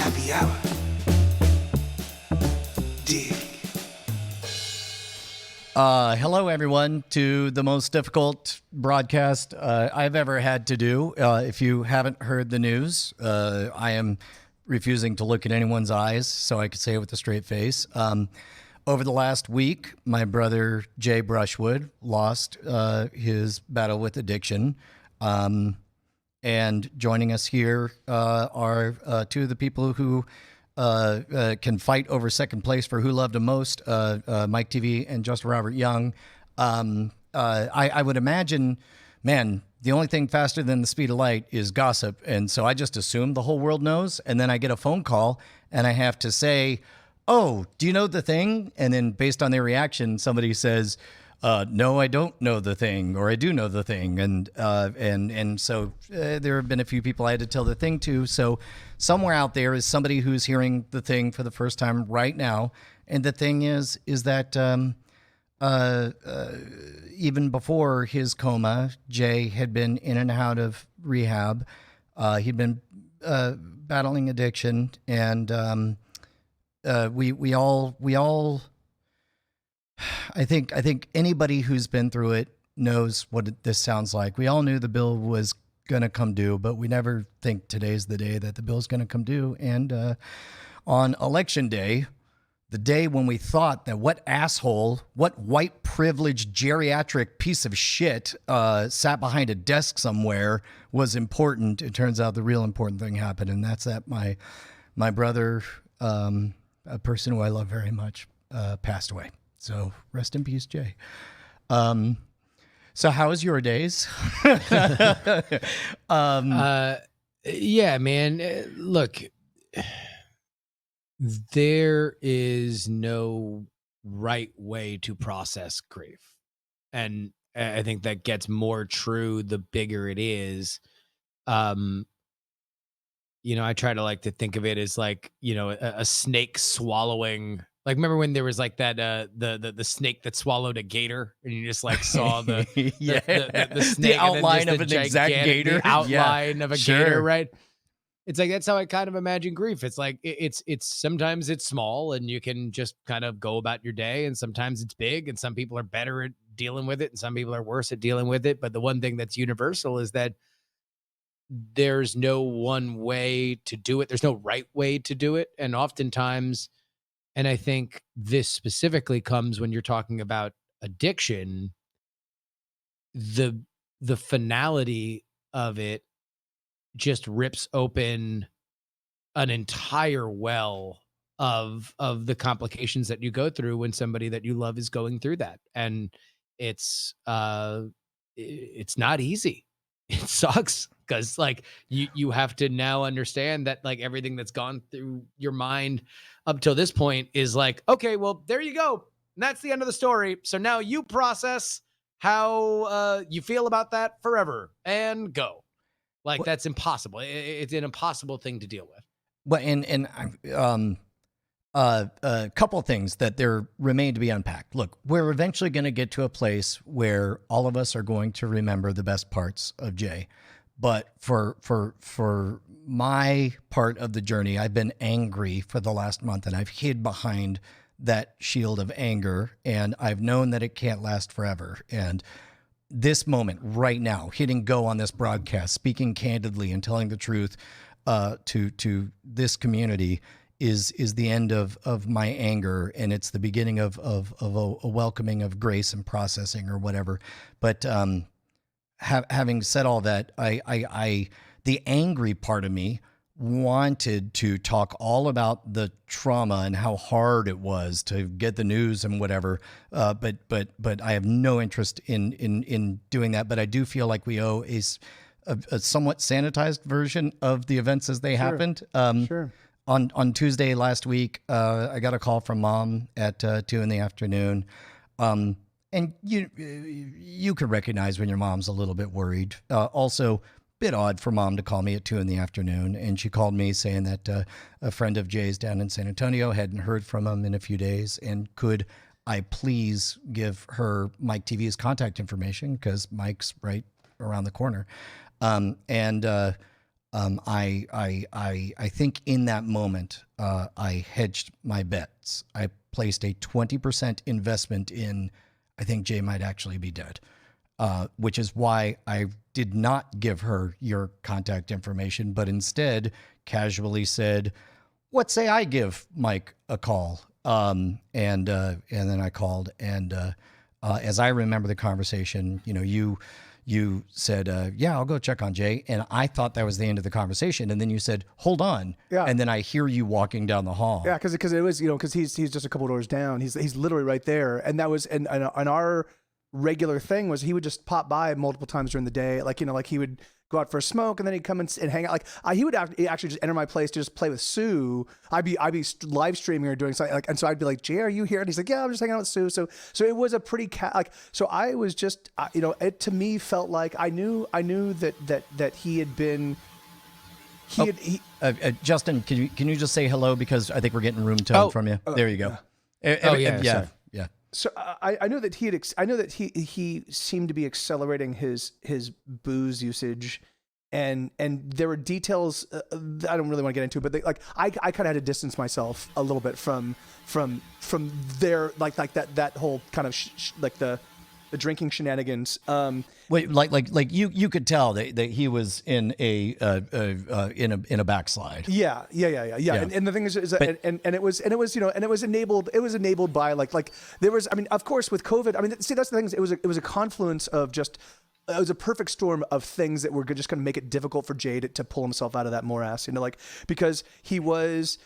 Happy hour. Dig. Hello, everyone, to the most difficult broadcast I've ever had to do. If you haven't heard the news, I am refusing to look at anyone's eyes so I could say it with a straight face. Over the last week, my brother, Jay Brushwood, lost his battle with addiction. And joining us here are two of the people who can fight over second place for who loved him most, Mike TV and Justin Robert Young. I would imagine, man, the only thing faster than the speed of light is gossip. And so I just assume the whole world knows. And then I get a phone call and I have to say, oh, do you know the thing? And then based on their reaction, somebody says, no, I don't know the thing, or I do know the thing. And so there have been a few people I had to tell the thing to. So somewhere out there is somebody who's hearing the thing for the first time right now. And the thing is that even before his coma, Jay had been in and out of rehab. He'd been battling addiction, and we all I think anybody who's been through it knows what this sounds like. We all knew the bill was going to come due, but we never think today's the day that the bill's going to come due. And on election day, the day when we thought that what white privileged geriatric piece of shit sat behind a desk somewhere was important, it turns out the real important thing happened, and that's that my brother, a person who I love very much, passed away. So rest in peace, Jay. So how was your days? Yeah, man. Look, there is no right way to process grief. And I think that gets more true the bigger it is. I try to like to think of it as like, a snake swallowing. Like, remember when there was like that the snake that swallowed a gator, and you just like saw the snake, the outline of an exact gator, the outline of a gator, right? It's like that's how I kind of imagine grief. It's like it's sometimes it's small and you can just kind of go about your day, and sometimes it's big, and some people are better at dealing with it, and some people are worse at dealing with it. But the one thing that's universal is that there's no one way to do it. There's no right way to do it, and oftentimes. And I think this specifically comes when you're talking about addiction, the finality of it just rips open an entire well of the complications that you go through when somebody that you love is going through that. And it's not easy. It sucks because like you have to now understand that like everything that's gone through your mind up till this point is like, okay, well, there you go. And that's the end of the story. So now you process how you feel about that forever and go. Like that's impossible. It's an impossible thing to deal with. But a couple of things that there remain to be unpacked. Look, we're eventually going to get to a place where all of us are going to remember the best parts of Jay. But for my part of the journey, I've been angry for the last month, and I've hid behind that shield of anger, and I've known that it can't last forever. And this moment right now, hitting go on this broadcast, speaking candidly and telling the truth to this community is the end of my anger, and it's the beginning of a welcoming of grace and processing or whatever. But having said all that, I the angry part of me wanted to talk all about the trauma and how hard it was to get the news and whatever. But I have no interest in doing that. But I do feel like we owe a somewhat sanitized version of the events as they happened. Sure. On Tuesday last week, I got a call from Mom at 2 p.m. And you could recognize when your mom's a little bit worried. Also, bit odd for Mom to call me at 2 p.m. And she called me saying that a friend of Jay's down in San Antonio hadn't heard from him in a few days, and could I please give her Mike TV's contact information, because Mike's right around the corner. I think in that moment, I hedged my bets. I placed a 20% investment in, I think Jay might actually be dead, which is why I did not give her your contact information, but instead casually said, what say I give Mike a call? And then I called, and as I remember the conversation, you said, yeah, I'll go check on Jay. And I thought that was the end of the conversation. And then you said, hold on. Yeah. And then I hear you walking down the hall. Yeah, because it was, because he's just a couple doors down. He's literally right there. And that was, and our regular thing was he would just pop by multiple times during the day. Like, like he would go out for a smoke, and then he'd come and hang out. Like he would actually just enter my place to just play with Sue. I'd be live streaming or doing something, and so I'd be like, Jay, are you here? And he's like, yeah, I'm just hanging out with Sue. So it was a pretty so I was just, it to me felt like I knew that he had been. Justin, can you just say hello, because I think we're getting room tone from you. There you go. Yeah. So I know that he seemed to be accelerating his booze usage, and there were details that I don't really want to get into, but I kind of had to distance myself a little bit from their like that whole kind of like the drinking shenanigans. Wait, like you could tell that he was in a backslide. Yeah. And the thing is that, and it was enabled by like there was, I mean, of course with COVID, I mean, see, that's the thing, it was a confluence of just, it was a perfect storm of things that were just going to make it difficult for Jay to pull himself out of that morass, because he was,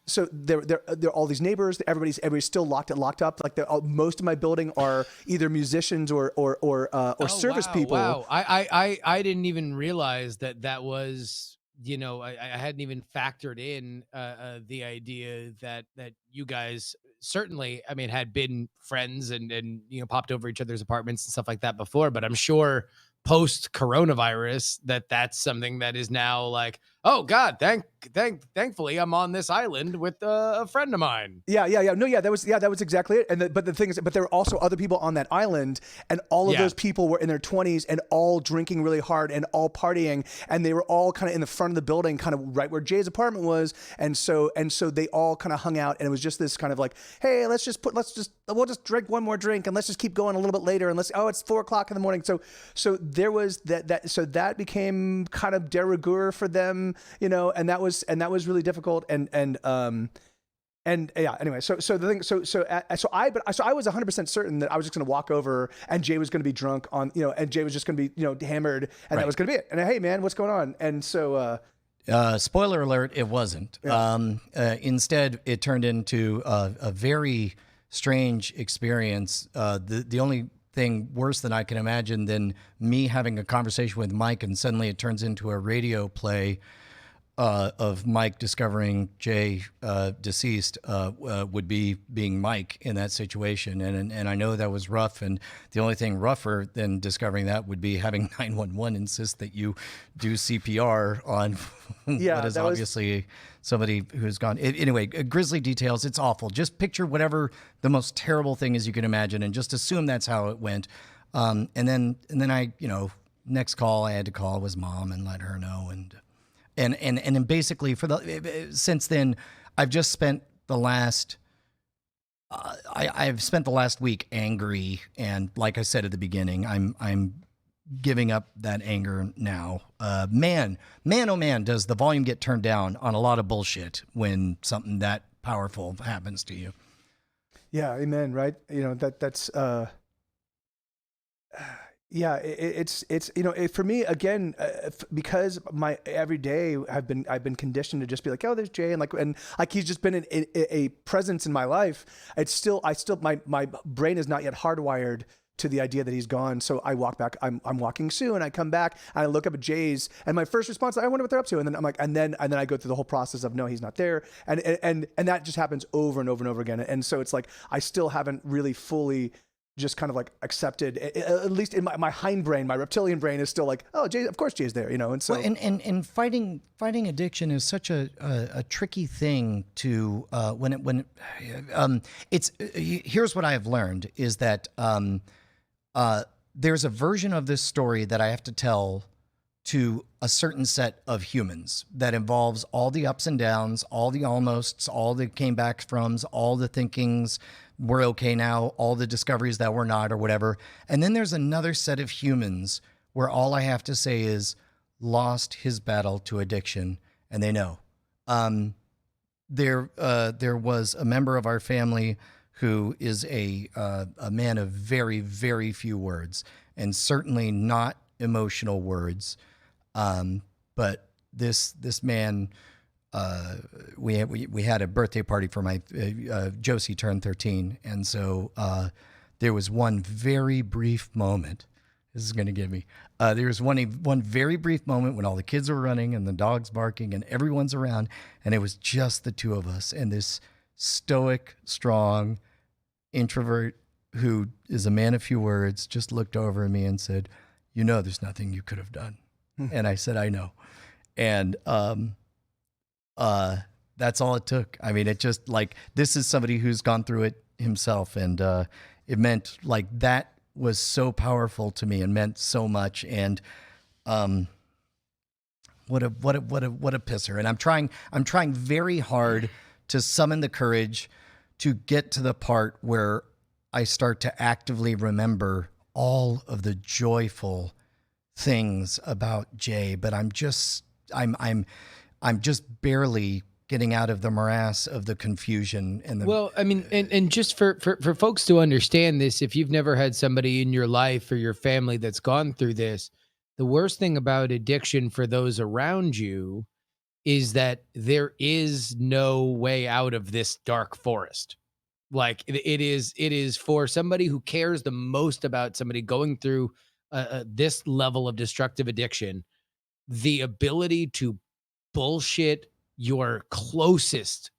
so there are all these neighbors. Everybody's still locked up. Like most of my building are either musicians or service people. Wow, I didn't even realize that was, I hadn't even factored in the idea that you guys certainly, I mean, had been friends and popped over each other's apartments and stuff like that before. But I'm sure post coronavirus that's something that is now like, oh God, thankfully I'm on this island with a friend of mine. Yeah. That was exactly it. But the thing is, but there were also other people on that island, and all of those people were in their 20s and all drinking really hard and all partying, and they were all kind of in the front of the building, kind of right where Jay's apartment was, and so they all kind of hung out, and it was just this kind of like, hey, we'll just drink one more drink, and let's just keep going a little bit later, and it's 4:00 in the morning. So there was that became kind of de rigueur for them, and that was really difficult. And yeah, anyway, so the thing, I was 100% certain that I was just going to walk over and Jay was going to be drunk and Jay was just going to be, hammered, and that was going to be it. And hey man, what's going on? And so, spoiler alert, it wasn't. Yeah. Instead, it turned into a very strange experience. The only thing worse than I can imagine than me having a conversation with Mike and suddenly it turns into a radio play of Mike discovering Jay deceased would be being Mike in that situation. And I know that was rough. And the only thing rougher than discovering that would be having 911 insist that you do CPR on what is obviously somebody who's gone. Anyway, grisly details. It's awful. Just picture whatever the most terrible thing is you can imagine and just assume that's how it went. And then I, next call I had to call was Mom and let her know. And basically since then, I've just spent the last, I've spent the last week angry. And like I said at the beginning, I'm giving up that anger now. Man, oh man, does the volume get turned down on a lot of bullshit when something that powerful happens to you. Yeah. Amen. Right. That's, yeah, it's for me again, because my every day I've been conditioned to just be like, oh, there's Jay, and he's just been a presence in my life. My brain is not yet hardwired to the idea that he's gone. So I walk back. I'm walking Sue, and I come back and I look up at Jay's, and my first response, I wonder what they're up to, and then I'm like, and then I go through the whole process of no, he's not there, and that just happens over and over and over again, and so it's like I still haven't really fully just kind of like accepted, at least in my hindbrain, my reptilian brain is still like, oh, Jay, of course Jay's there, and so. Well, and fighting addiction is such a tricky thing to, here's what I have learned is that there's a version of this story that I have to tell to a certain set of humans that involves all the ups and downs, all the almosts, all the came back froms, all the thinkings, we're okay now, all the discoveries that we're not or whatever. And then there's another set of humans where all I have to say is lost his battle to addiction, and they know. There was a member of our family who is a man of very, very few words, and certainly not emotional words. But this man, we had a birthday party for my Josie turned 13, and so there was one very brief moment. This is going to get me. There was one very brief moment when all the kids were running and the dog's barking and everyone's around, and it was just the two of us. And this stoic, strong introvert who is a man of few words just looked over at me and said, "You know, there's nothing you could have done." And I said, "I know." And that's all it took. I mean, it just like, this is somebody who's gone through it himself, and it meant like that was so powerful to me and meant so much. And what a pisser. And I'm trying very hard to summon the courage to get to the part where I start to actively remember all of the joyful things about Jay, but I'm just barely getting out of the morass of the confusion and the. Well, I mean, and just for folks to understand this, if you've never had somebody in your life or your family that's gone through this, the worst thing about addiction for those around you is that there is no way out of this dark forest. Like it is for somebody who cares the most about somebody going through this level of destructive addiction, the ability to bullshit your closest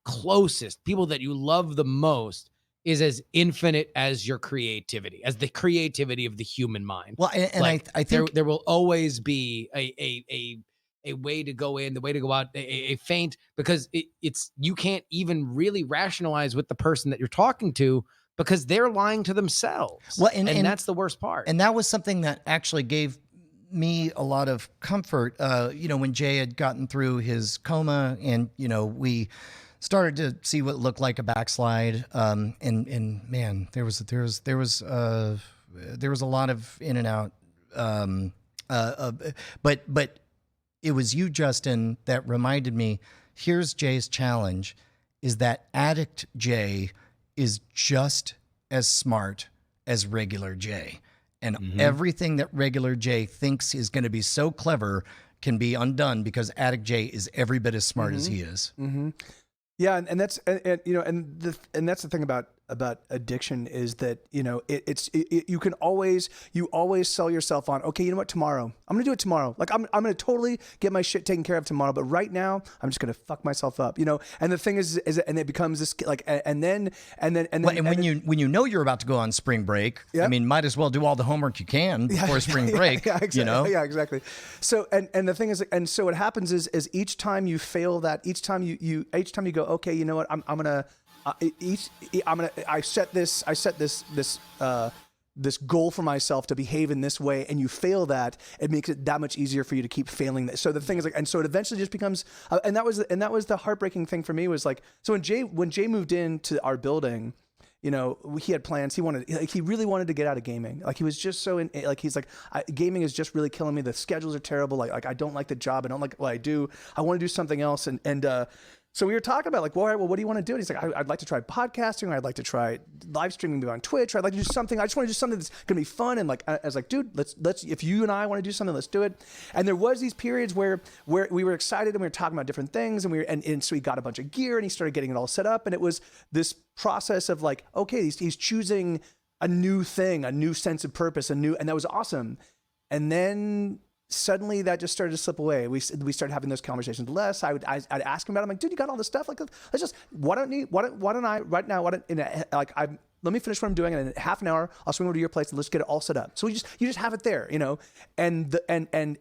people that you love the most is as infinite as your creativity, as the creativity of the human mind. Well, and like, I think there will always be a way to go in, the way to go out, a feint, because it's you can't even really rationalize with the person that you're talking to because they're lying to themselves. Well, and that's the worst part. And that was something that actually gave me a lot of comfort, when Jay had gotten through his coma, and we started to see what looked like a backslide. And man, there was a lot of in and out. But it was you, Justin, that reminded me. Here's Jay's challenge: is that addict Jay is just as smart as regular Jay. And everything that regular Jay thinks is going to be so clever can be undone because addict Jay is every bit as smart as he is. Yeah, and that's and that's the thing about addiction is that you always sell yourself on, okay, you know what, tomorrow I'm gonna do it tomorrow, like I'm gonna totally get my shit taken care of tomorrow, but right now I'm just gonna fuck myself up, and the thing is and it becomes this like and then when you know you're about to go on spring break, I mean, might as well do all the homework you can before spring break. Yeah, exactly. So and the thing is, and so what happens is each time you fail that, each time you go, okay, you know what, I set this goal for myself to behave in this way, and you fail that, it makes it that much easier for you to keep failing that. So the thing is, like, and so it eventually just becomes, and that was the heartbreaking thing for me, was like, so when Jay moved into our building, he had plans. He really wanted to get out of gaming. Like, he was just so he's like, gaming is just really killing me. The schedules are terrible. Like I don't like the job. I don't like what I do. I want to do something else. And so we were talking about like, well, what do you want to do? And he's like, I'd like to try podcasting, or I'd like to try live streaming on Twitch, or I'd like to do something. I just want to do something that's going to be fun. And like, I was like, dude, let's, if you and I want to do something, let's do it. And there was these periods where we were excited and we were talking about different things, and so he got a bunch of gear and he started getting it all set up. And it was this process of like, okay, he's choosing a new thing, a new sense of purpose, and that was awesome. And then suddenly that just started to slip away. We started having those conversations less. I'd ask him about it. I'm like, dude, you got all this stuff? Like, let's just, why don't I right now, let me finish what I'm doing, and in half an hour, I'll swing over to your place and let's get it all set up. So you just have it there, and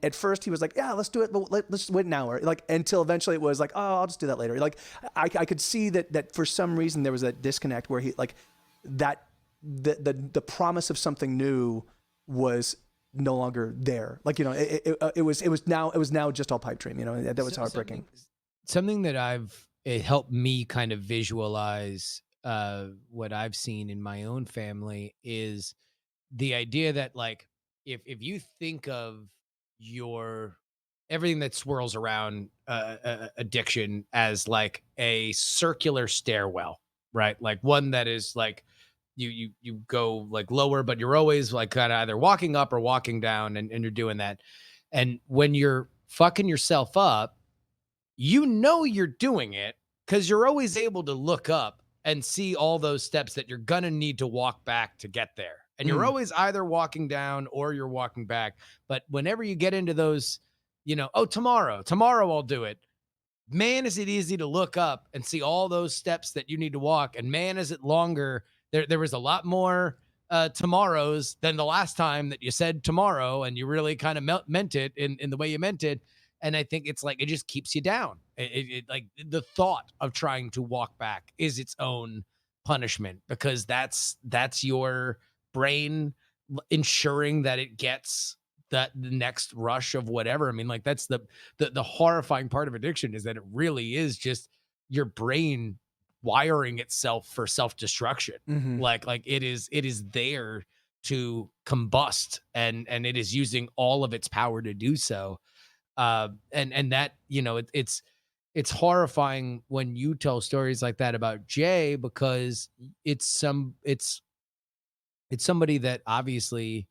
at first he was like, yeah, let's do it, but let's wait an hour. Like, until eventually it was like, oh, I'll just do that later. Like, I could see that for some reason there was that disconnect where he, like, that the promise of something new was no longer there. Like, it was now just all pipe dream. That was heartbreaking. Something that it helped me kind of visualize what I've seen in my own family is the idea that, like, if you think of everything that swirls around addiction as like a circular stairwell, right? Like one that is like you go like lower, but you're always like kind of either walking up or walking down, and you're doing that. And when you're fucking yourself up, you're doing it because you're always able to look up and see all those steps that you're going to need to walk back to get there. And you're always either walking down or you're walking back. But whenever you get into those, tomorrow I'll do it. Man, is it easy to look up and see all those steps that you need to walk. And man, is it longer. There was a lot more tomorrows than the last time that you said tomorrow, and you really kind of meant it in the way you meant it. And I think it's like, it just keeps you down. It like the thought of trying to walk back is its own punishment, because that's your brain ensuring that it gets the next rush of whatever. I mean, like, that's the horrifying part of addiction, is that it really is just your brain wiring itself for self-destruction. Mm-hmm. Like it is there to combust, and it is using all of its power to do so. And that, it's horrifying when you tell stories like that about Jay, because it's somebody that obviously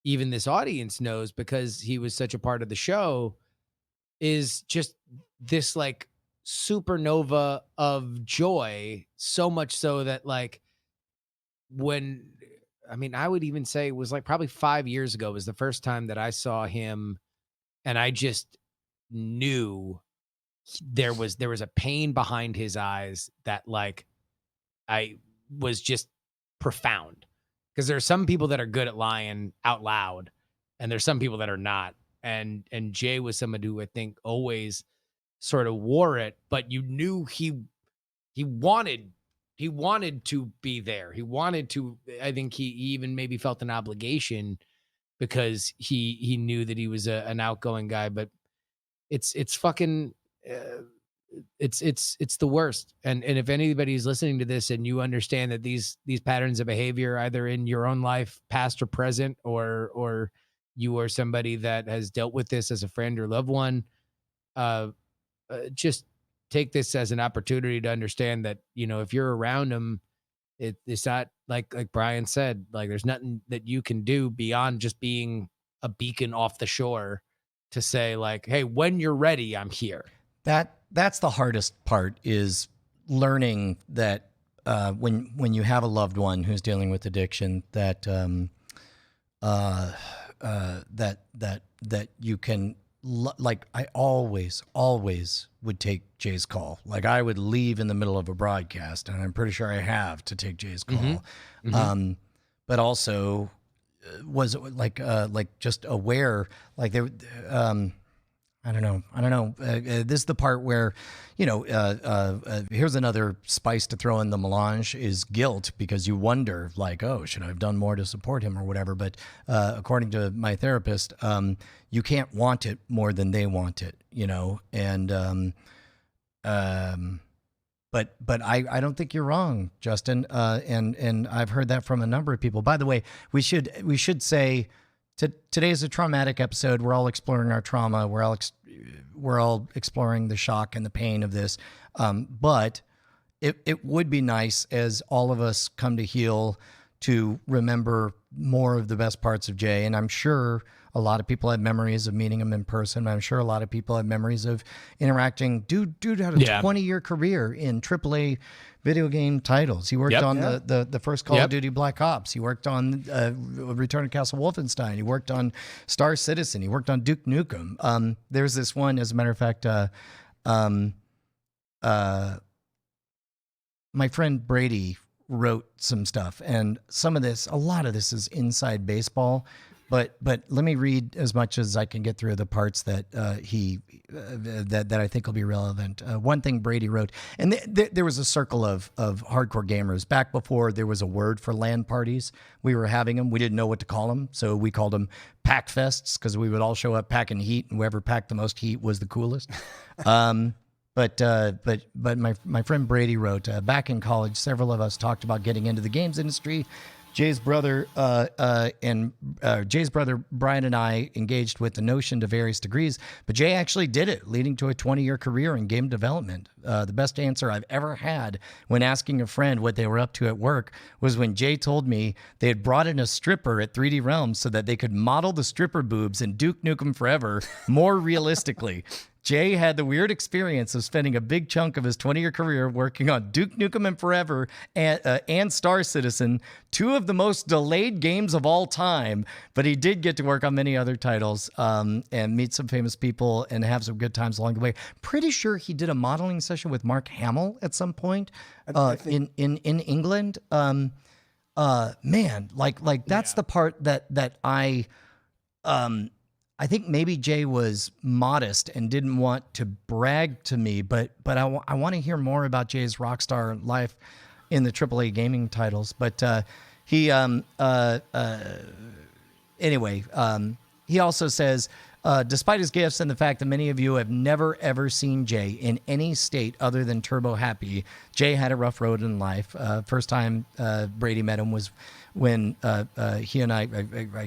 even this audience knows, because he was such a part of the show, is just this like supernova of joy. So much so that, like, I would even say it was like probably 5 years ago was the first time that I saw him, and I just knew there was a pain behind his eyes that, like, I was just profound. Because there are some people that are good at lying out loud, and there's some people that are not. And Jay was somebody who I think always sort of wore it, but you knew he wanted to be there. He wanted to. I think he even maybe felt an obligation, because he knew that he was an outgoing guy. But it's fucking. It's the worst. And if anybody's listening to this and you understand that these patterns of behavior, either in your own life, past or present, or you are somebody that has dealt with this as a friend or loved one, just take this as an opportunity to understand that, if you're around them, it's not like Brian said, like, there's nothing that you can do beyond just being a beacon off the shore to say, like, hey, when you're ready, I'm here. That's the hardest part, is learning that when you have a loved one who's dealing with addiction, that that you can, like, I always would take Jay's call. Like, I would leave in the middle of a broadcast, and I'm pretty sure I have, to take Jay's call. Mm-hmm. Mm-hmm. But also was like just aware, like there. I don't know. This is the part where, here's another spice to throw in the melange, is guilt, because you wonder, like, oh, should I have done more to support him or whatever? But according to my therapist, you can't want it more than they want it, and but I don't think you're wrong, Justin. And I've heard that from a number of people. By the way, we should say, today is a traumatic episode. We're all exploring our trauma. We're all exploring the shock and the pain of this. But it would be nice, as all of us come to heal, to remember more of the best parts of Jay. And I'm sure a lot of people have memories of meeting him in person. I'm sure a lot of people have memories of interacting. Dude had a 20-year career in AAA video game titles. He worked on the first Call of Duty Black Ops. He worked on Return of Castle Wolfenstein. He worked on Star Citizen. He worked on Duke Nukem. There's this one, as a matter of fact, my friend Brady wrote some stuff, and a lot of this is inside baseball, But let me read as much as I can get through the parts that that I think will be relevant. One thing Brady wrote, and there was a circle of hardcore gamers back before there was a word for LAN parties. We were having them. We didn't know what to call them, so we called them pack fests because we would all show up packing heat, and whoever packed the most heat was the coolest. But my friend Brady wrote, back in college, several of us talked about getting into the games industry. Jay's brother Brian and I engaged with the notion to various degrees, but Jay actually did it, leading to a 20-year career in game development. The best answer I've ever had when asking a friend what they were up to at work was when Jay told me they had brought in a stripper at 3D Realms so that they could model the stripper boobs in Duke Nukem Forever more realistically. Jay had the weird experience of spending a big chunk of his 20-year career working on Duke Nukem and Forever and Star Citizen, two of the most delayed games of all time, but he did get to work on many other titles and meet some famous people and have some good times along the way. Pretty sure he did a modeling session with Mark Hamill at some point in England. Man, like that's the part that I think maybe Jay was modest and didn't want to brag to me, but I want to hear more about Jay's rockstar life in the AAA gaming titles. But he also says, despite his gifts and the fact that many of you have never, ever seen Jay in any state other than turbo happy, Jay had a rough road in life. First time Brady met him was when he and I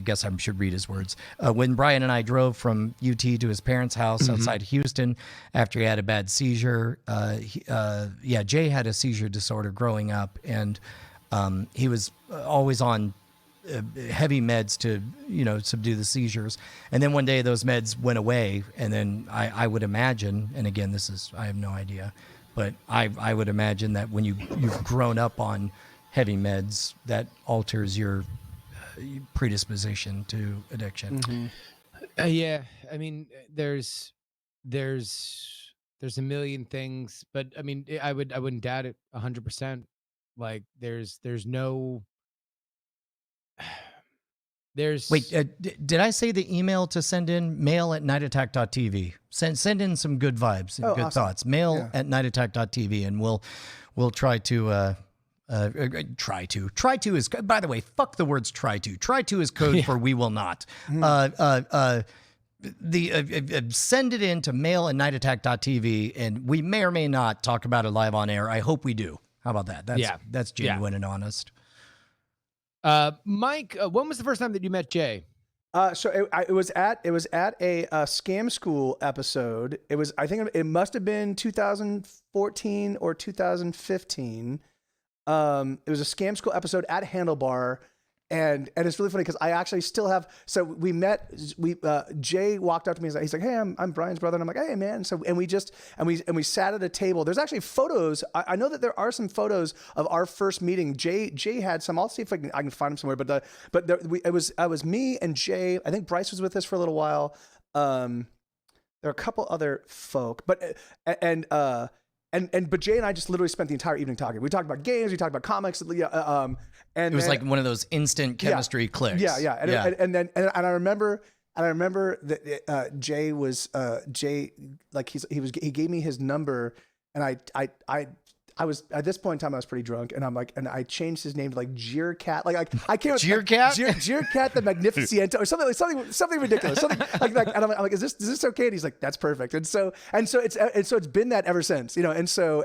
guess I should read his words, when Brian and I drove from UT to his parents' house outside Houston after he had a bad seizure. Jay had a seizure disorder growing up, and he was always on heavy meds to, subdue the seizures. And then one day those meds went away, and then I would imagine, and again, I have no idea, but I would imagine that when you've grown up on heavy meds, that alters your predisposition to addiction. Mm-hmm. Yeah, I mean, there's a million things, but I mean, I wouldn't doubt it 100%. Like, there's Wait, did I say the email to send in? mail@nightattack.tv. Send in some good vibes and good thoughts. Mail@nightattack.tv, and we'll try to. Try to is, by the way, fuck the words try to is code for we will not. Send it in to mail@nightattack.tv, and we may or may not talk about it live on air. I hope we do. How about that? That's genuine and honest. Mike, when was the first time that you met Jay? So it was at a Scam School episode. I think it must have been 2014 or 2015. It was a Scam School episode at Handlebar, and it's really funny because I actually still have. So we met. Jay walked up to me and he's like, "Hey, I'm Brian's brother," and I'm like, "Hey, man." So we sat at a table. There's actually photos. I know that there are some photos of our first meeting. Jay had some. I'll see if I can find them somewhere. It was me and Jay. I think Bryce was with us for a little while. There are a couple other folk, but Jay and I just literally spent the entire evening talking. We talked about games, we talked about comics, and it was like one of those instant chemistry clicks. Yeah. And I remember that he gave me his number, and I was at this point in time I was pretty drunk, and I changed his name to like Jeerkat, like I can't Jeerkat the Magnificent or something ridiculous, something like and I'm like, is this okay? And he's like, that's perfect. And so it's been that ever since, and so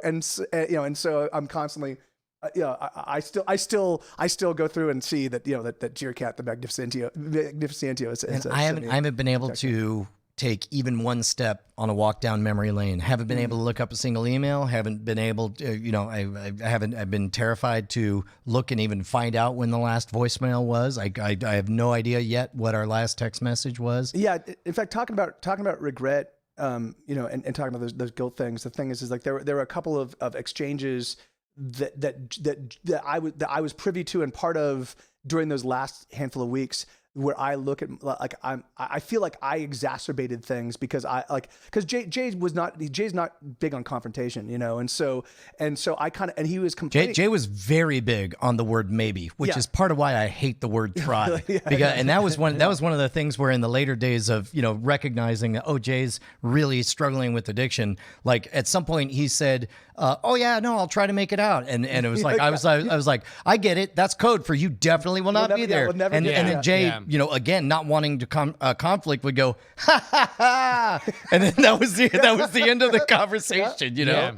I'm constantly. I still go through and see that that Jeerkat the Magnificentio is. And I haven't been able to take even one step on a walk down memory lane. Haven't been able to look up a single email. Haven't been able to, I've been terrified to look and even find out when the last voicemail was. I have no idea yet what our last text message was. Yeah. In fact, talking about regret, and talking about those guilt things. The thing is like there were a couple of exchanges that I was privy to and part of during those last handful of weeks where I look at like I feel like I exacerbated things because Jay's not big on confrontation, you know, and so I kind of, and he was complaining. Jay was very big on the word maybe, which is part of why I hate the word try. And that was one of the things where in the later days of, you know, recognizing that, oh, Jay's really struggling with addiction. Like at some point he said, oh yeah, no, I'll try to make it out. And it was like, I was like, I get it. That's code for you definitely will not be there. And then Jay, you know, again, not wanting to conflict would go, ha ha ha. And then that was the end of the conversation, you know?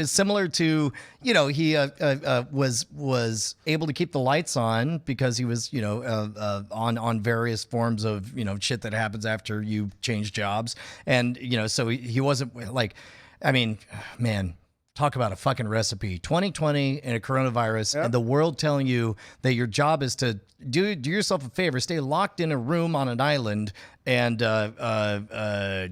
Similar to, you know, he was able to keep the lights on because he was, you know, on various forms of, you know, shit that happens after you change jobs. And, you know, so he wasn't like, I mean, man, talk about a fucking recipe. 2020 and a coronavirus and the world telling you that your job is to do yourself a favor, stay locked in a room on an island and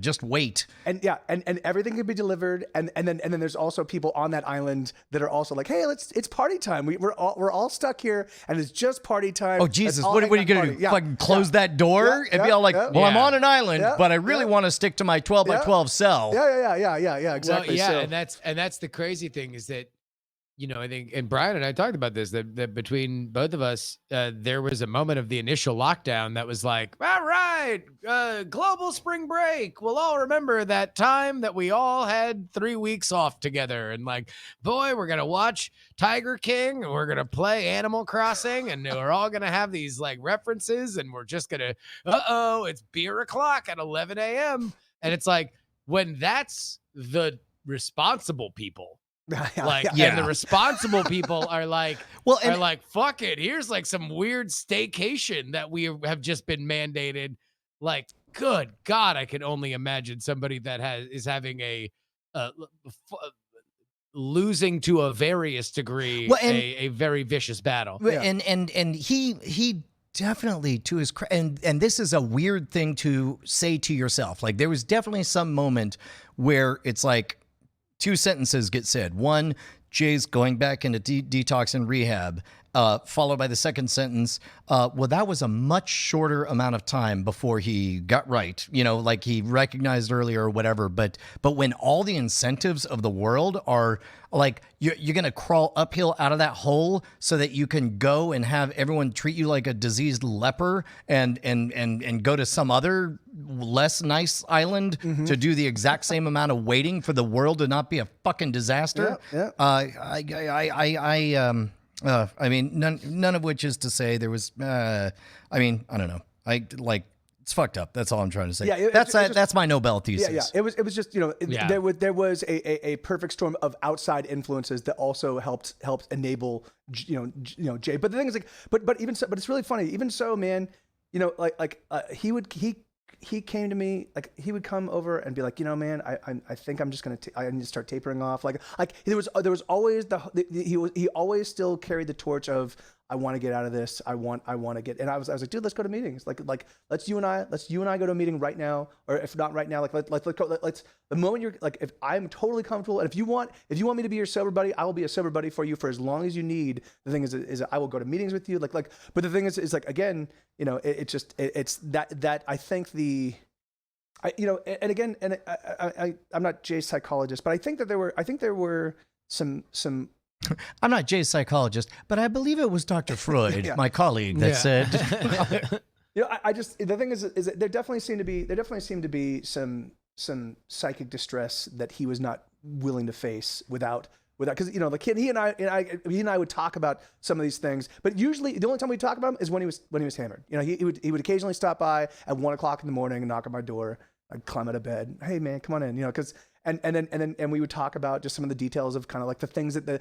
just wait. And and everything can be delivered. And then there's also people on that island that are also like, hey, it's party time. We're all stuck here and it's just party time. Oh Jesus, what are you gonna do? Fucking close that door and be all like, well, I'm on an island, but I really want to stick to my 12 by 12 cell. Yeah, exactly. Well, and that's the crazy thing is that, you know, I think, and Brian and I talked about this, that between both of us, there was a moment of the initial lockdown that was like, all right, global spring break. We'll all remember that time that we all had 3 weeks off together. And like, boy, we're going to watch Tiger King and we're going to play Animal Crossing and we're all going to have these like references and we're just going to, it's beer o'clock at 11 a.m. And it's like, when that's the responsible people, and the responsible people are like, fuck it, here's like some weird staycation that we have just been mandated. Like, good God, I can only imagine somebody that is having a losing to a various degree, a very vicious battle. And he definitely, to his and this is a weird thing to say to yourself. Like, there was definitely some moment where it's like, two sentences get said. One, Jay's going back into detox and rehab, followed by the second sentence. Well, that was a much shorter amount of time before he got right. You know, like he recognized earlier or whatever. But when all the incentives of the world are like, you're going to crawl uphill out of that hole so that you can go and have everyone treat you like a diseased leper and go to some other less nice island to do the exact same amount of waiting for the world to not be a fucking disaster. I mean, none of which is to say there was, I mean, I don't know. It's fucked up. That's all I'm trying to say. Yeah, that's my Nobel thesis. Yeah. It was just, you know, there was a perfect storm of outside influences that also helped enable, you know, Jay. But the thing is, like, but even so, but it's really funny. Even so, man, you know, he came to me, like he would come over and be like, you know, man, I think I'm just gonna I need to start tapering off. Like there was always he always still carried the torch of, I want to get out of this. I want to get, and I was like, dude, let's go to meetings. Like let's you and I go to a meeting right now, or if not right now, like let's the moment you're like, if I'm totally comfortable, and if you want me to be your sober buddy, I will be a sober buddy for you for as long as you need. The thing is I will go to meetings with you, like, but the thing is like, again, you know, it's that I think I'm not Jay's psychologist, but I think there were some. I'm not Jay's psychologist, but I believe it was Dr. Freud, my colleague, that said. You know, I just, the thing is that there definitely seemed to be some psychic distress that he was not willing to face without, because, you know, the kid, he and I would talk about some of these things, but usually the only time we talk about them is when he was hammered. You know, he would occasionally stop by at 1 o'clock in the morning and knock on my door. I'd climb out of bed. Hey man, come on in. You know, because and then we would talk about just some of the details of kind of like the things that the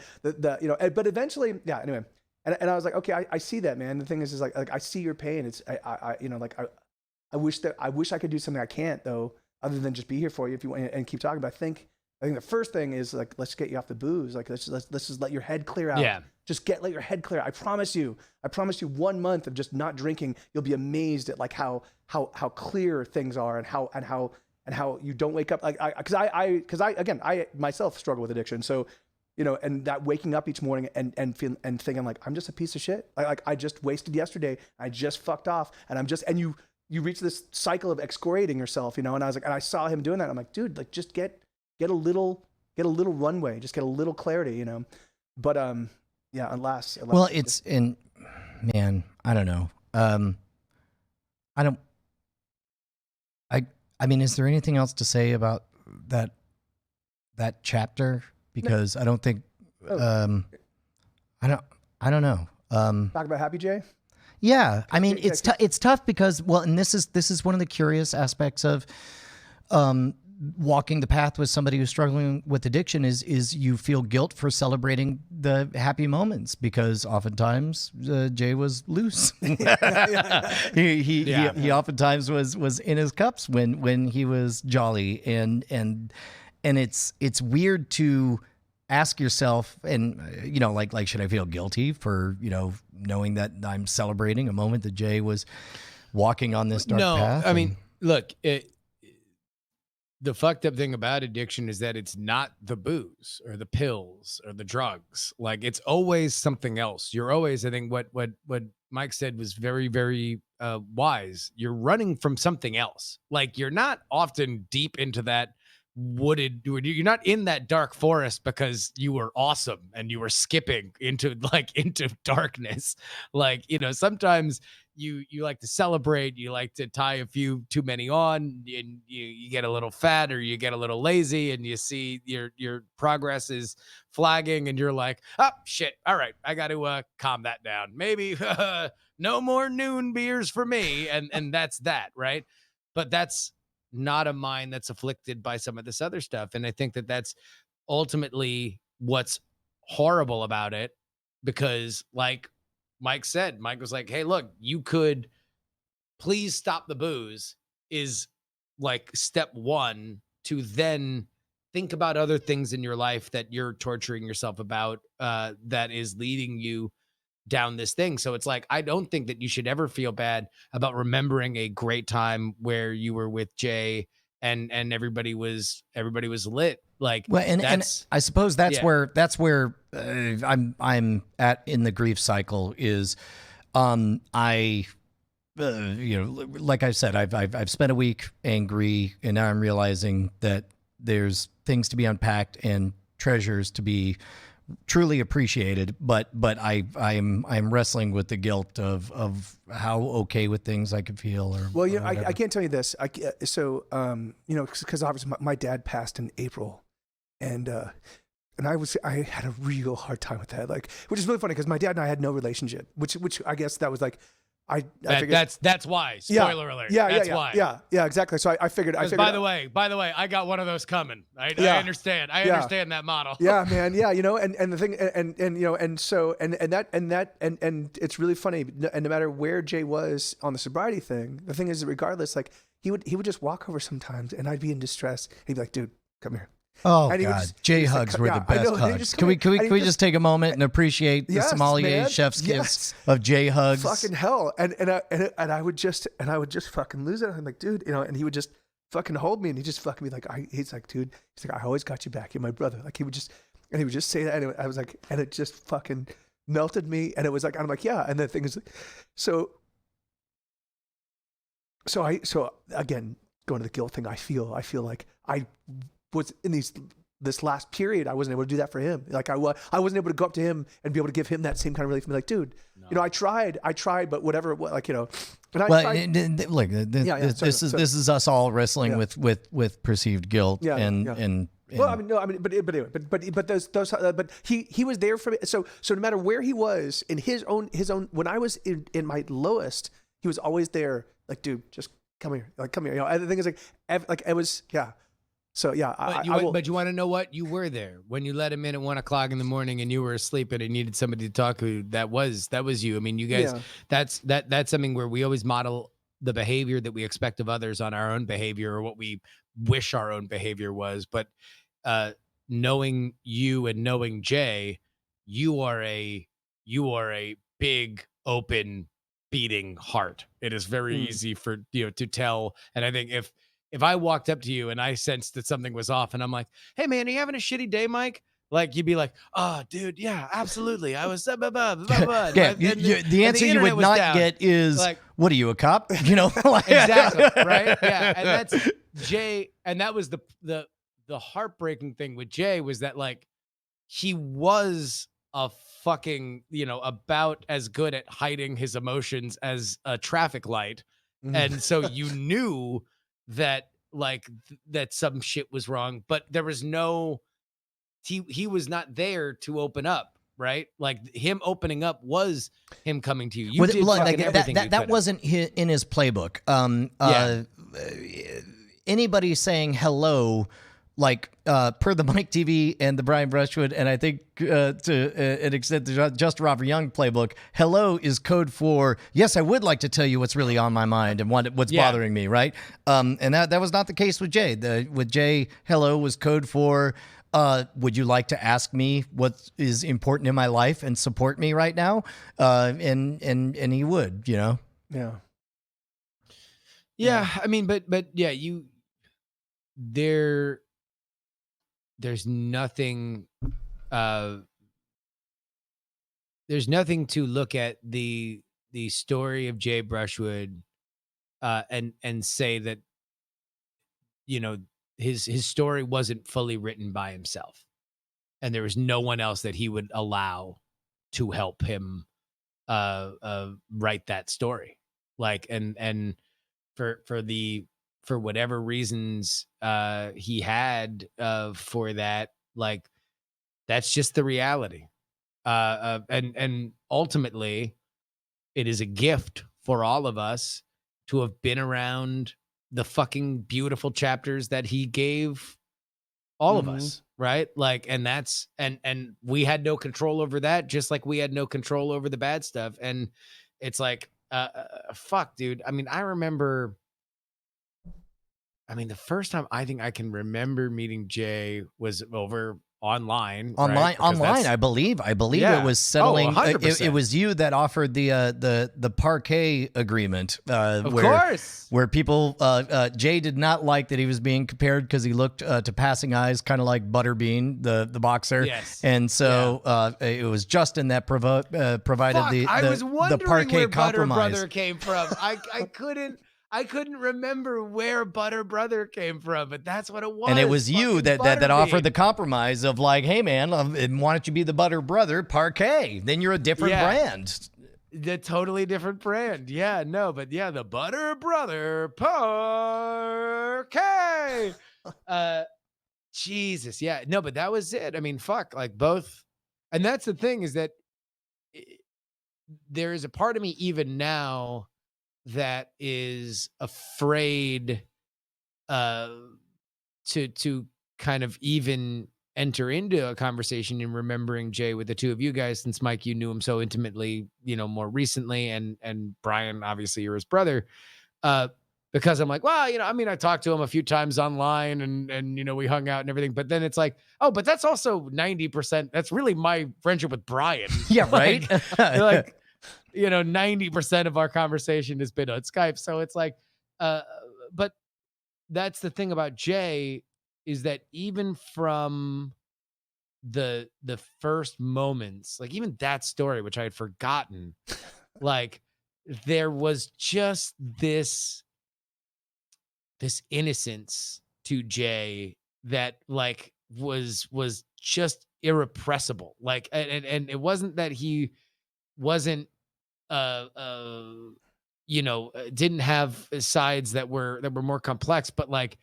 you know. But eventually, yeah. Anyway, and I was like, okay, I see that, man. The thing is like I see your pain. It's I you know, like I wish I could do something I can't, though, other than just be here for you if you want and keep talking. But I think the first thing is like, let's get you off the booze. Like let's just let your head clear out. Yeah. Just let your head clear out. I promise you 1 month of just not drinking, you'll be amazed at like how clear things are and how you don't wake up, like because I myself struggle with addiction. So you know, and that waking up each morning and feeling and thinking like, I'm just a piece of shit. Like I just wasted yesterday. I just fucked off, and you reach this cycle of excoriating yourself, you know. And I was like, and I saw him doing that. I'm like, dude, like just get a little runway, just get a little clarity, you know. But yeah, alas well, it's in, man, I don't know. I mean, is there anything else to say about that chapter? Because I don't think, I don't know. Talk about Happy Jay. Yeah, I mean, it's tough because, well, and this is one of the curious aspects of walking the path with somebody who's struggling with addiction is you feel guilt for celebrating the happy moments, because oftentimes Jay was loose. He oftentimes was in his cups when he was jolly, and it's weird to ask yourself, and you know, like should I feel guilty for, you know, knowing that I'm celebrating a moment that Jay was walking on this dark path? I mean, look, the fucked up thing about addiction is that it's not the booze or the pills or the drugs. Like, it's always something else. You're always, I think what Mike said was very, very wise. You're running from something else. Like, you're not often deep into that you're not in that dark forest because you were awesome and you were skipping into darkness. Like, you know, sometimes you like to celebrate, you like to tie a few too many on, and you get a little fat or you get a little lazy, and you see your progress is flagging, and you're like, oh shit, all right, I got to calm that down. Maybe no more noon beers for me, and that's that, right? But that's not a mind that's afflicted by some of this other stuff. And I think that that's ultimately what's horrible about it, because like Mike said, Mike was like, hey, look, you could please stop the booze is like step one to then think about other things in your life that you're torturing yourself about, that is leading you down this thing. So it's like, I don't think that you should ever feel bad about remembering a great time where you were with Jay and everybody was lit. Like, well, and I suppose that's where I'm at in the grief cycle is, I you know, like I said, I've spent a week angry, and now I'm realizing that there's things to be unpacked and treasures to be truly appreciated, but I'm wrestling with the guilt of how okay with things I could feel. Well, you know, I can't tell you this. You know, because obviously my dad passed in April, and I had a real hard time with that. Like, which is really funny because my dad and I had no relationship, which I guess that was like. I figured, that's why. Spoiler alert. That's why. Yeah, exactly. So I figured. By the way, I got one of those coming. I understand. I understand that model. Yeah, man. Yeah, you know, and the thing, and you know, and so and it's really funny. And no matter where Jay was on the sobriety thing, the thing is that regardless, like he would just walk over sometimes, and I'd be in distress. He'd be like, "Dude, come here." Oh God, Jay hugs were the best hugs. Can we just take a moment and appreciate the sommelier chef's gifts of Jay hugs? Fucking hell, and I would just fucking lose it. I'm like, dude, you know, and he would just fucking hold me, and he just fucking be like, he's like, dude, he's like, I always got you back. You're my brother. Like he would just say that, and I was like, and it just fucking melted me, and it was like, I'm like, yeah, and the thing is, so again, going to the guilt thing, I feel like I was in this last period, I wasn't able to do that for him. Like I wasn't able to go up to him and be able to give him that same kind of relief. And be like, dude, you know, I tried, but whatever it was, like, you know. And look, this is us all wrestling with perceived guilt and. Well, I mean, no, I mean, but anyway, but he was there for me. So no matter where he was in his own, when I was in my lowest, he was always there. Like, dude, just come here, You know, and the thing is, like it was, yeah. So yeah, but you want to know what? You were there when you let him in at 1 o'clock in the morning, and you were asleep, and he needed somebody to talk to. That was you. I mean, you guys. Yeah. That's something where we always model the behavior that we expect of others on our own behavior, or what we wish our own behavior was. But knowing you and knowing Jay, you are a big, open, beating heart. It is very easy for to tell. And I think if I walked up to you and I sensed that something was off, and I'm like, hey man, are you having a shitty day, Mike? Like you'd be like, "Oh, dude, yeah, absolutely. I was blah, blah, blah, blah, blah." Yeah, the answer you would not get is, like, "What are you, a cop?" You know, exactly, right? Yeah, and that's Jay, and that was the heartbreaking thing with Jay was that like he was a fucking, about as good at hiding his emotions as a traffic light, and so you knew that like that some shit was wrong, but there was no. He was not there to open up, right? Like him opening up was him coming to you. You did fucking everything. That wasn't in his playbook. Anybody saying hello, like per the Mike TV and the Brian Brushwood, and I think to an extent the Just Robert Young playbook, hello is code for yes, I would like to tell you what's really on my mind and what's bothering me, right? And that was not the case with Jay. With Jay, hello was code for would you like to ask me what is important in my life and support me right now? And he would, Yeah. Yeah. I mean, but yeah, there's nothing, to look at the story of Jay Brushwood, and say that, his story wasn't fully written by himself, and there was no one else that he would allow to help him write that story. Like, and for whatever reasons he had for that, like that's just the reality. And ultimately it is a gift for all of us to have been around the fucking beautiful chapters that he gave all of us, right? Like, and that's, and we had no control over that, just like we had no control over the bad stuff. And it's like, fuck, dude. I mean, I remember, the first time I think I can remember meeting Jay was over online. Right? I believe it was settling. It was you that offered the parquet agreement. Of course, where people, Jay did not like that he was being compared because he looked to passing eyes kind of like Butterbean, the boxer. Yes, and so it was Justin that provided I was wondering the parquet where compromise. Butter Brother came from. I couldn't remember where Butter Brother came from, but that's what it was. And it was you that offered the compromise of like, hey man, why don't you be the Butter Brother parquet? Then you're a different brand. The totally different brand. Yeah, no, but yeah, the Butter Brother parquet. Jesus, yeah. No, but that was it. I mean, fuck, like both. And that's the thing is that there is a part of me even now that is afraid to kind of even enter into a conversation and remembering Jay with the two of you guys, since Mike, you knew him so intimately, more recently, and Brian, obviously you're his brother, because I'm like, well, I talked to him a few times online and we hung out and everything, but then it's like, oh, but that's also 90%. That's really my friendship with Brian. Yeah. Right. Like 90% of our conversation has been on Skype. So it's like, but that's the thing about Jay, is that even from the first moments, like even that story, which I had forgotten, like there was just this innocence to Jay that like was just irrepressible. Like, and it wasn't that he wasn't, didn't have sides that were more complex, but like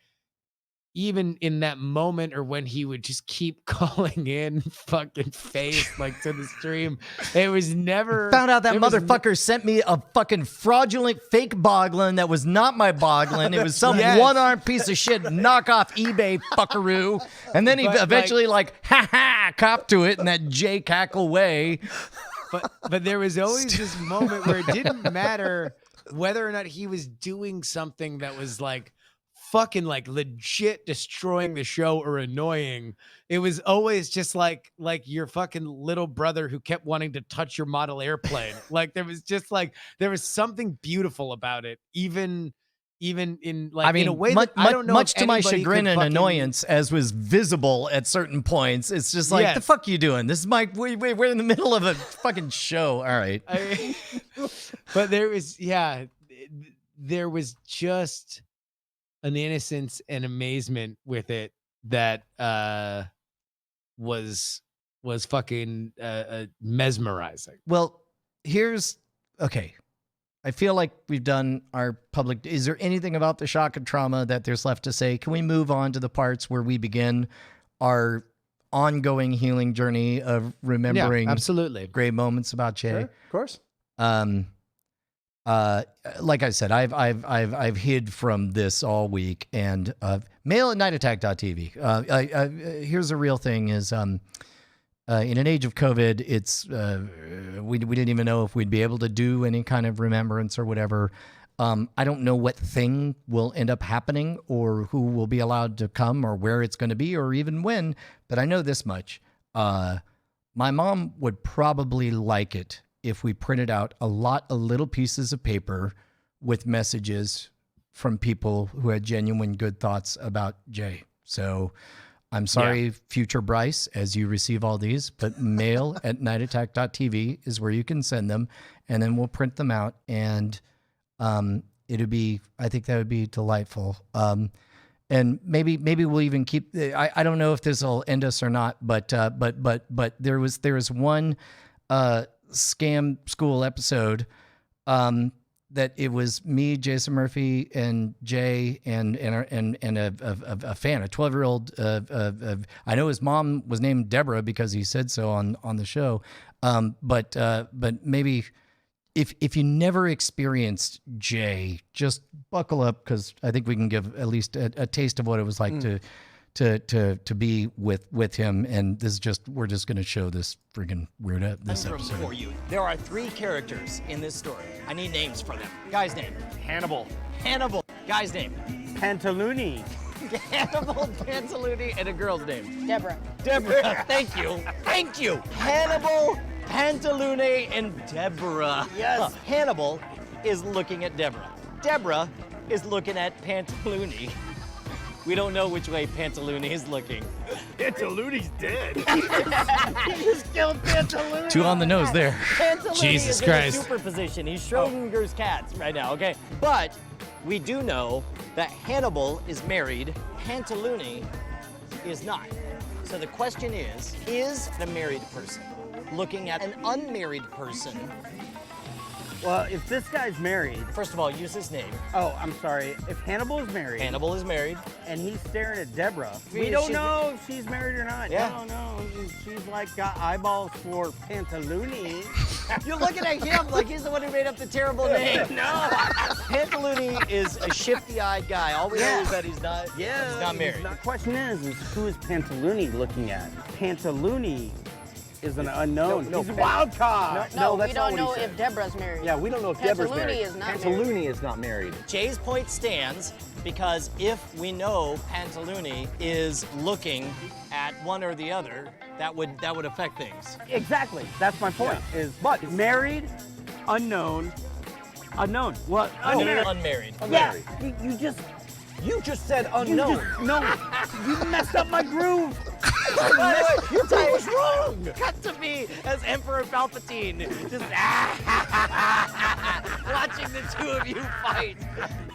even in that moment, or when he would just keep calling in fucking face like to the stream, it was never found out that motherfucker sent me a fucking fraudulent fake Boglin that was not my Boglin. It was some one-armed piece of shit knockoff eBay fuckaroo, and then he eventually copped to it in that Jay cackle way. But there was always this moment where it didn't matter whether or not he was doing something that was like fucking like legit destroying the show or annoying. It was always just like your fucking little brother who kept wanting to touch your model airplane. Like there was just like, there was something beautiful about it, even even in I mean, in a way much, that I don't know. much if to my anybody chagrin could and fucking- annoyance, as was visible at certain points. It's just like, Yes. the fuck you doing? This is we're in the middle of a fucking show. All right. But there was just an innocence and amazement with it that was fucking mesmerizing. Well, okay. I feel like we've done our public. Is there anything about the shock and trauma that there's left to say? Can we move on to the parts where we begin our ongoing healing journey of remembering absolutely great moments about Jay? Sure, of course. Like I said, I've hid from this all week, and mail at nightattack.tv. Here's the real thing: is in an age of COVID, it's we didn't even know if we'd be able to do any kind of remembrance or whatever. I don't know what thing will end up happening, or who will be allowed to come, or where it's going to be, or even when. But I know this much: my mom would probably like it if we printed out a lot of little pieces of paper with messages from people who had genuine good thoughts about Jay. So I'm sorry, future Bryce, as you receive all these, but mail at nightattack.tv is where you can send them, and then we'll print them out, and I think that would be delightful. And maybe we'll even keep, I don't know if this will end us or not, but there was one scam school episode that it was me, Jason Murphy, and Jay, and a fan, a 12-year-old. I know his mom was named Deborah because he said so on the show. But maybe if you never experienced Jay, just buckle up, because I think we can give at least a taste of what it was like to be with him. And we're just going to show this freaking weird this episode for you. There are 3 characters in this story. I need names for them. Guy's name. Hannibal. Guy's name. Pandaloony. Hannibal, Pandaloony, and a girl's name. Deborah. Thank you. Hannibal, Pandaloony, and Deborah. Yes. Hannibal is looking at Deborah. Deborah is looking at Pandaloony. We don't know which way Pandaloony is looking. Pantaloony's dead. He just killed Pandaloony. 2 on the nose there. Pandaloony Jesus is Christ. in a superposition. He's Schrodinger's cat right now, okay? But we do know that Hannibal is married, Pandaloony is not. So the question is a married person looking at an unmarried person? Well, if this guy's married, First of all, use his name. oh, I'm sorry. If Hannibal is married Hannibal is married. and he's staring at Deborah, Yeah, we don't she's- know if she's married or not. Yeah. No, she's like got eyeballs for Pantaloony. You're looking at him like he's the one who made up the terrible name. No. Pantaloony is a shifty-eyed guy. All we know is that he's not married. The question is who is Pantaloony looking at? Pantaloony is an unknown. No, He's a wild card. No, that's we not don't what he know said. if Deborah's married. Yeah, we don't know if Deborah's Pandaloony married. is not Pandaloony is not married. Jay's point stands because if we know Pandaloony is looking at one or the other, that would affect things. Exactly. That's my point. Yeah. But married, unknown. What? Unmarried. Yeah. You just said unknown. You messed up my groove. Your time was wrong. Cut to me as Emperor Palpatine, just watching the 2 of you fight.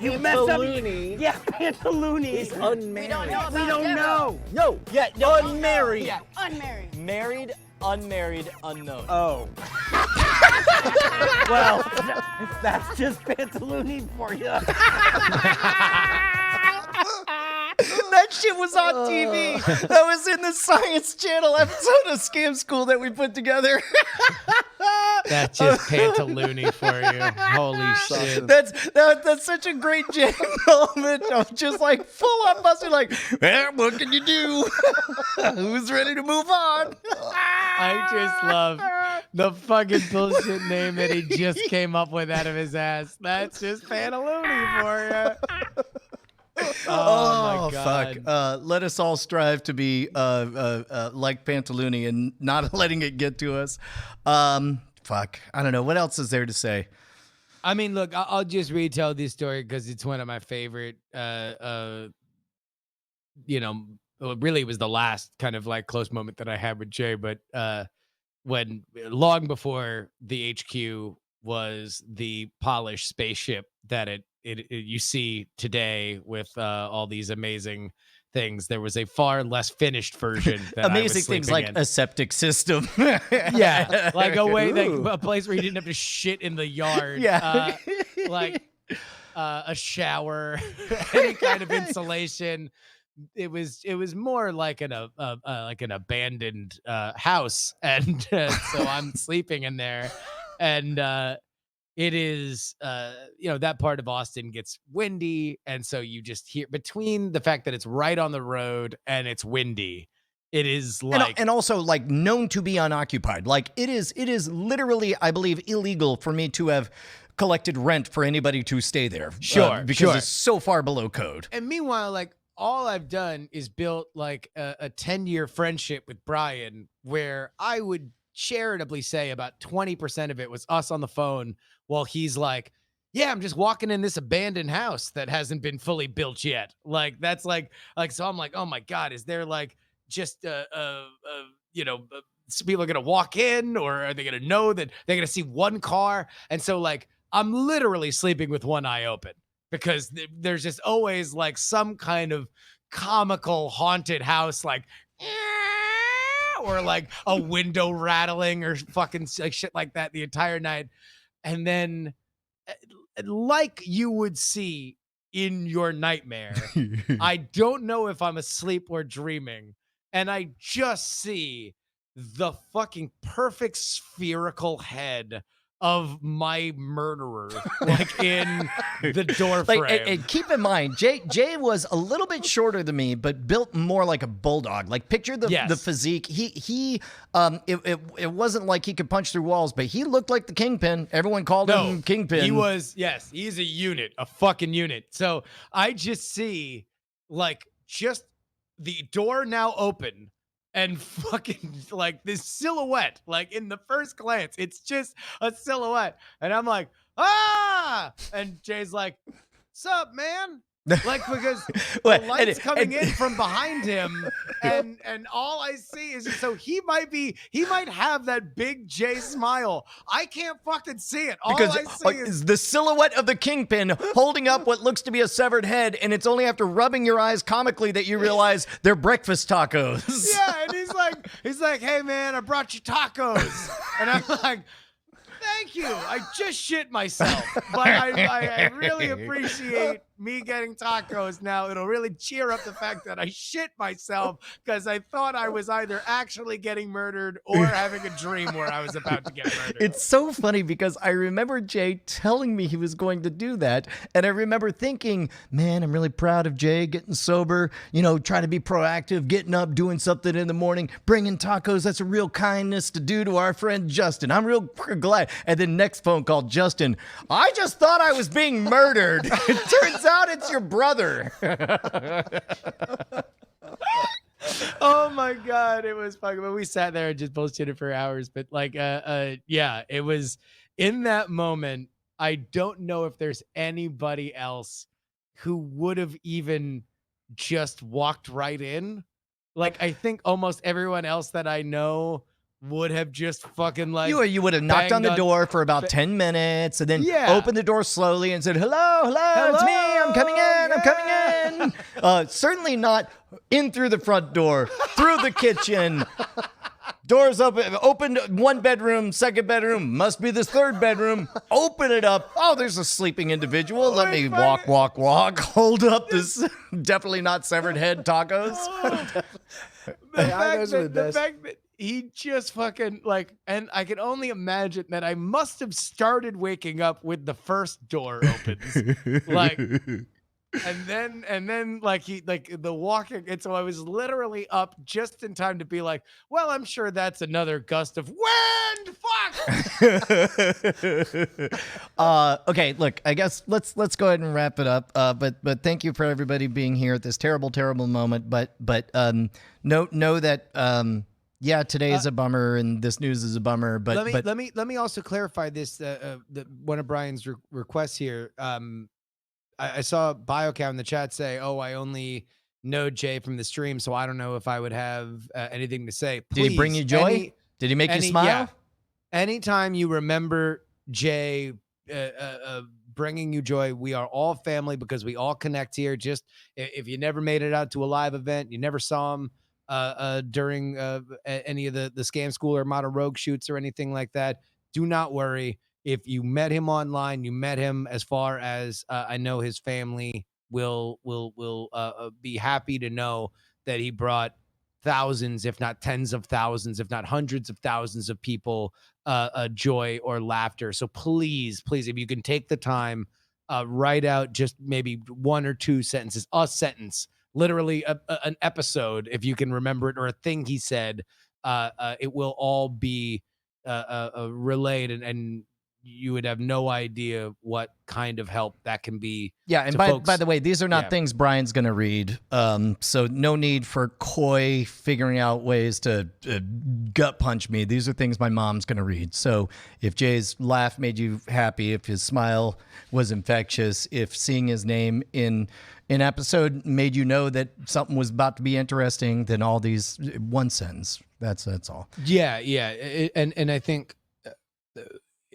You messed up. Pantaloony. Yeah, Pantaloony. He's unmarried. We don't know about We don't Deborah. know. No. Yeah, no, unmarried. Yeah, unmarried. Married, unmarried, unknown. Oh. Well, that's just Pantaloony for you. That shit was on TV. That was in the Science Channel episode of Scam School that we put together. That's just Pantaloony for you. Holy shit. That's such a great Jay moment of just like full on busting, like, well, what can you do? Who's ready to move on? I just love the fucking bullshit name that he just came up with out of his ass. That's just Pandaloony for you. Oh, my God. Fuck. Let us all strive to be like Pandaloony and not letting it get to us. Fuck. I don't know. What else is there to say? I mean, look, I'll just retell this story because it's one of my favorite. Really, it was the last kind of like close moment that I had with Jay. But when long before the HQ was the polished spaceship that it you see today with all these amazing things, there was a far less finished version. That Amazing things like a septic system. Yeah, like a place where you didn't have to shit in the yard. Yeah, like a shower, any kind of insulation. It was more like an abandoned house, and so I'm sleeping in there, and it is that part of Austin gets windy, and so you just hear, between the fact that it's right on the road and it's windy, it is like, and also like known to be unoccupied. Like it is literally, I believe, illegal for me to have collected rent for anybody to stay there. Because it's so far below code. And meanwhile, like, all I've done is built like a 10-year friendship with Brian, where I would charitably say about 20% of it was us on the phone while he's like, yeah, I'm just walking in this abandoned house that hasn't been fully built yet. Like, that's like, so I'm like, oh my God, is there like just, people are going to walk in, or are they going to know that they're going to see one car? And so like, I'm literally sleeping with one eye open, because there's just always like some kind of comical haunted house, like, or like a window rattling or fucking like shit like that the entire night. And then, like you would see in your nightmare, I don't know if I'm asleep or dreaming, and I just see the fucking perfect spherical head of my murderer, like in the door frame. And keep in mind, Jay was a little bit shorter than me, but built more like a bulldog. Like, picture the physique. It wasn't like he could punch through walls, but he looked like the Kingpin. Everyone called him Kingpin. He's a unit, a fucking unit. So I just see like just the door now open, and fucking like this silhouette, like in the first glance, it's just a silhouette. And I'm like, ah! And Jay's like, sup, man? Like, because the light's coming in from behind him, and all I see is, so he might have that big Jay smile. I can't fucking see it. All I see is the silhouette of the Kingpin holding up what looks to be a severed head, and it's only after rubbing your eyes comically that you realize they're breakfast tacos. Yeah, and he's like, hey man, I brought you tacos, and I'm like, thank you. I just shit myself, but I really appreciate me getting tacos now. It'll really cheer up the fact that I shit myself, because I thought I was either actually getting murdered or having a dream where I was about to get murdered. It's so funny because I remember Jay telling me he was going to do that, and I remember thinking, man, I'm really proud of Jay getting sober, trying to be proactive, getting up, doing something in the morning, bringing tacos. That's a real kindness to do to our friend Justin. I'm real glad. And then next phone call, Justin, I just thought I was being murdered. It turns out it's your brother. Oh my God, it was fucking, but we sat there and just bullshitted for hours. But like, yeah, it was in that moment. I don't know if there's anybody else who would have even just walked right in. Like, I think almost everyone else that I know would have just fucking like, you would have knocked on the door for about 10 minutes and then opened the door slowly and said, hello, it's me, I'm coming in. Certainly not in through the front door, through the kitchen. Doors opened one bedroom, second bedroom, must be this third bedroom. Open it up. Oh, there's a sleeping individual. Let me walk. Hold up this definitely not severed head tacos. The fact that he just fucking like, and I can only imagine that I must have started waking up with the first door opens, like, and then like he, like the walking, and so I was literally up just in time to be like, well, I'm sure that's another gust of wind. Fuck. Okay, look, I guess let's go ahead and wrap it up. But thank you for everybody being here at this terrible moment. But know that yeah, today is a bummer and this news is a bummer, but let me also clarify this. One of Brian's requests here. I saw BioCow in the chat say, "Oh, I only know Jay from the stream, so I don't know if I would have anything to say." Please, did he bring you joy? Did he make you smile? Yeah. Anytime you remember Jay bringing you joy, we are all family because we all connect here. Just if you never made it out to a live event, you never saw him during any of the Scam School or Model Rogue shoots or anything like that, do not worry. If you met him online, you met him as far as I know his family will be happy to know that he brought thousands, if not tens of thousands, if not hundreds of thousands of people joy or laughter. So please, if you can take the time, write out just maybe 1 or 2 sentences, a sentence, literally an episode, if you can remember it, or a thing he said, it will all be relayed, and you would have no idea what kind of help that can be. Yeah, and by the way, these are not things Brian's going to read, so no need for coy figuring out ways to gut punch me. These are things my mom's going to read. So if Jay's laugh made you happy, if his smile was infectious, if seeing his name in an episode made you know that something was about to be interesting, then all these one sentence. That's all. Yeah, and I think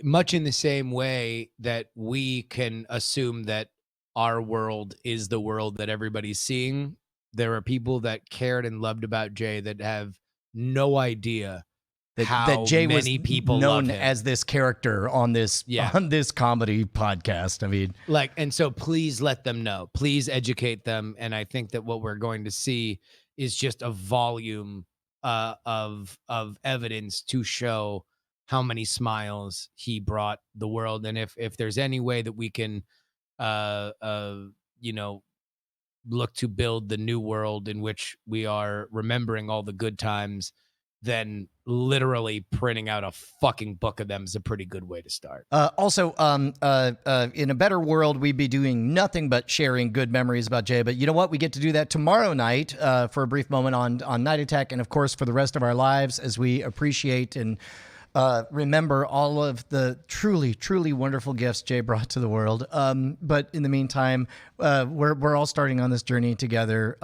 much in the same way that we can assume that our world is the world that everybody's seeing, there are people that cared and loved about Jay that have no idea that Jay was people known as this character on this comedy podcast. I mean, and so please let them know. Please educate them. And I think that what we're going to see is just a volume of evidence to show how many smiles he brought the world. And if there's any way that we can, look to build the new world in which we are remembering all the good times, then literally printing out a fucking book of them is a pretty good way to start. Also, in a better world, we'd be doing nothing but sharing good memories about Jay. But you know what? We get to do that tomorrow night for a brief moment on Night Attack. And of course, for the rest of our lives, as we appreciate and remember all of the truly, truly wonderful gifts Jay brought to the world. But in the meantime, we're all starting on this journey together.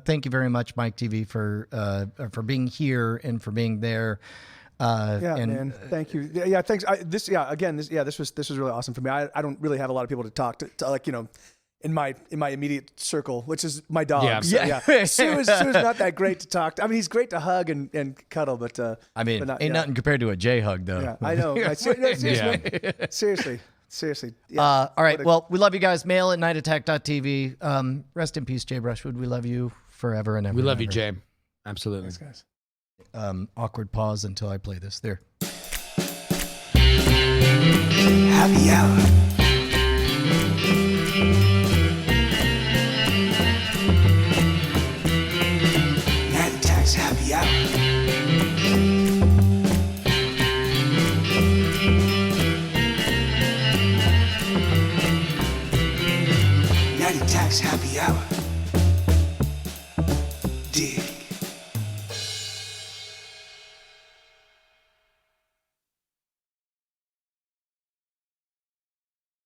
Thank you very much, Mike TV, for being here and for being there. Man, thank you. Yeah, thanks. This was really awesome for me. I don't really have a lot of people to talk to in my immediate circle, which is my dog. Yeah. Sue is not that great to talk to. I mean, he's great to hug and cuddle, but ain't nothing compared to a Jay hug, though. Yeah, I know. Seriously. Yeah. All right. Well, we love you guys. Mail at nightattack.tv. Rest in peace, Jay Brushwood. We love you forever and ever. We love you, Jay. Absolutely. Thanks, guys. Awkward pause until I play this. There. Happy hour. Night Attack's happy hour. Night Attack's happy hour.